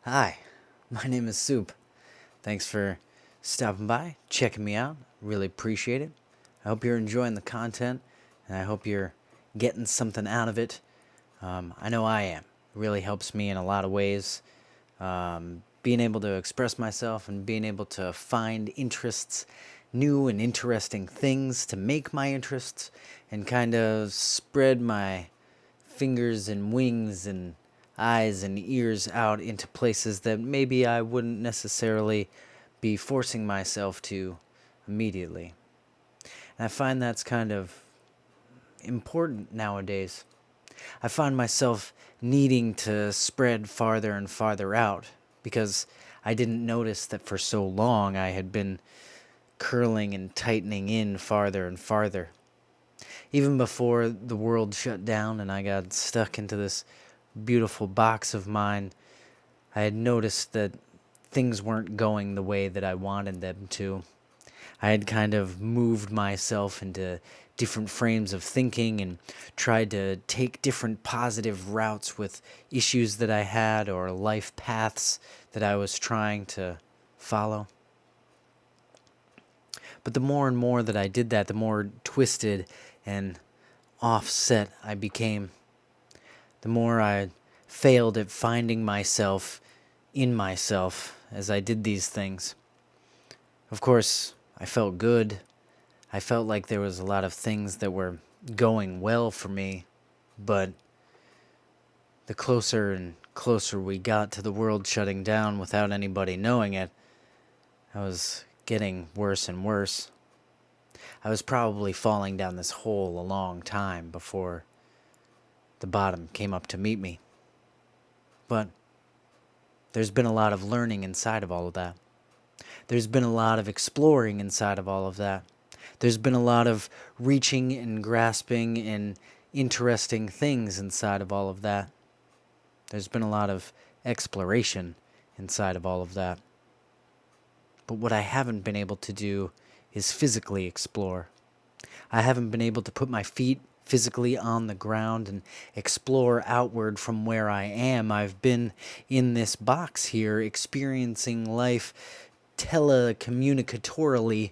Hi, my name is Supe. Thanks for stopping by, checking me out. Really appreciate it. I hope you're enjoying the content, and I hope you're getting something out of it. I know I am. It really helps me in a lot of ways. Being able to express myself and being able to find interests, new and interesting things to make my interests, and kind of spread my fingers and wings and eyes and ears out into places that maybe I wouldn't necessarily be forcing myself to immediately. And I find that's kind of important nowadays. I find myself needing to spread farther and farther out because I didn't notice that for so long I had been curling and tightening in farther and farther. Even before the world shut down and I got stuck into this beautiful box of mine, I had noticed that things weren't going the way that I wanted them to. I had kind of moved myself into different frames of thinking and tried to take different positive routes with issues that I had or life paths that I was trying to follow. But the more and more that I did that, the more twisted and offset I became. The more I failed at finding myself in myself as I did these things. Of course, I felt good. I felt like there was a lot of things that were going well for me, but the closer and closer we got to the world shutting down without anybody knowing it, I was getting worse and worse. I was probably falling down this hole a long time before the bottom came up to meet me. But there's been a lot of learning inside of all of that. There's been a lot of exploring inside of all of that. There's been a lot of reaching and grasping and interesting things inside of all of that. There's been a lot of exploration inside of all of that. But what I haven't been able to do is physically explore. I haven't been able to put my feet physically on the ground and explore outward from where I am. I've been in this box here experiencing life telecommunicatorily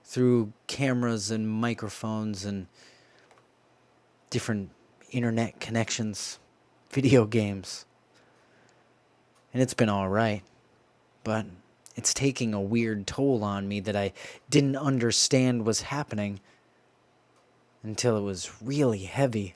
through cameras and microphones and different internet connections, video games. And it's been all right, but it's taking a weird toll on me that I didn't understand was happening until it was really heavy,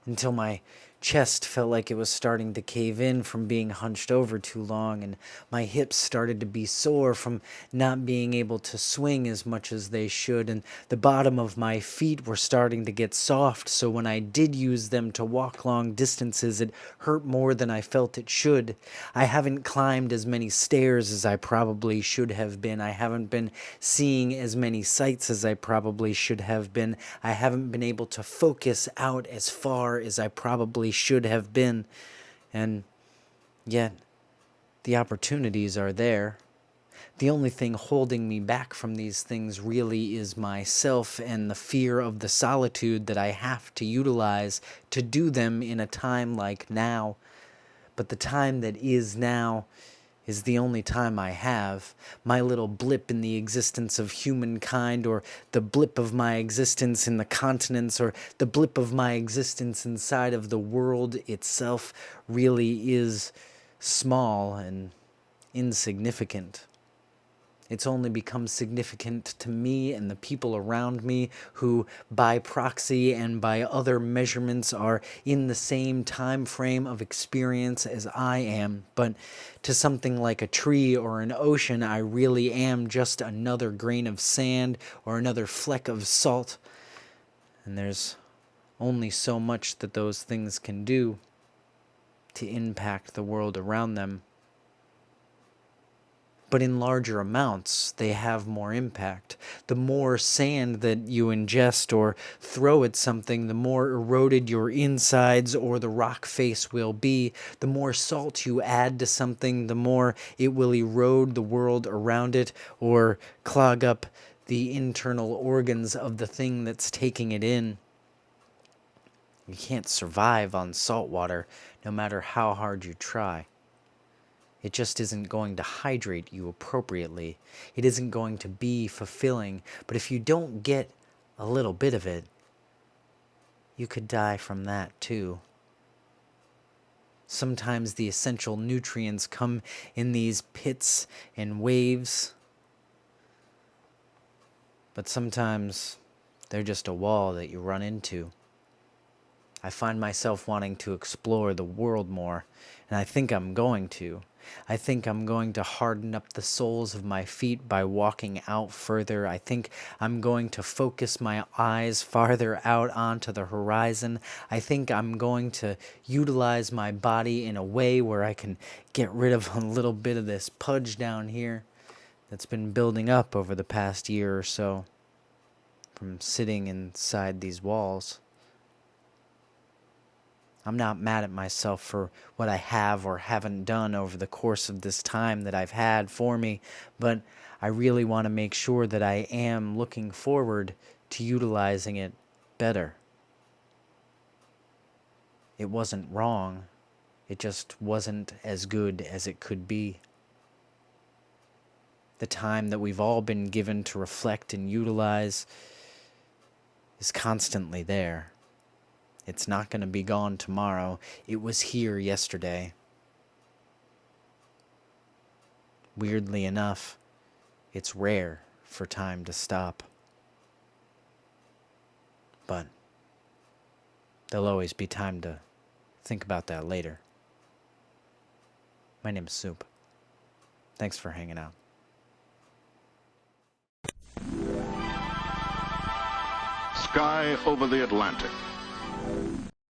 until my chest felt like it was starting to cave in from being hunched over too long, and my hips started to be sore from not being able to swing as much as they should, and the bottom of my feet were starting to get soft, so when I did use them to walk long distances, it hurt more than I felt it should. I haven't climbed as many stairs as I probably should have been. I haven't been seeing as many sights as I probably should have been. I haven't been able to focus out as far as I probably should have been. And yet, the opportunities are there. The only thing holding me back from these things really is myself and the fear of the solitude that I have to utilize to do them in a time like now. But the time that is now is the only time I have. My little blip in the existence of humankind, or the blip of my existence in the continents, or the blip of my existence inside of the world itself really is small and insignificant. It's only become significant to me and the people around me who, by proxy and by other measurements, are in the same time frame of experience as I am. But to something like a tree or an ocean, I really am just another grain of sand or another fleck of salt. And there's only so much that those things can do to impact the world around them. But in larger amounts, they have more impact. The more sand that you ingest or throw at something, the more eroded your insides or the rock face will be. The more salt you add to something, the more it will erode the world around it or clog up the internal organs of the thing that's taking it in. You can't survive on salt water no matter how hard you try. It just isn't going to hydrate you appropriately. It isn't going to be fulfilling. But if you don't get a little bit of it, you could die from that too. Sometimes the essential nutrients come in these pits and waves, but sometimes they're just a wall that you run into. I find myself wanting to explore the world more, and I think I'm going to. I think I'm going to harden up the soles of my feet by walking out further. I think I'm going to focus my eyes farther out onto the horizon. I think I'm going to utilize my body in a way where I can get rid of a little bit of this pudge down here that's been building up over the past year or so from sitting inside these walls. I'm not mad at myself for what I have or haven't done over the course of this time that I've had for me, but I really want to make sure that I am looking forward to utilizing it better. It wasn't wrong. It just wasn't as good as it could be. The time that we've all been given to reflect and utilize is constantly there. It's not going to be gone tomorrow. It was here yesterday. Weirdly enough, it's rare for time to stop. But there'll always be time to think about that later. My name is Supe. Thanks for hanging out. Sky over the Atlantic.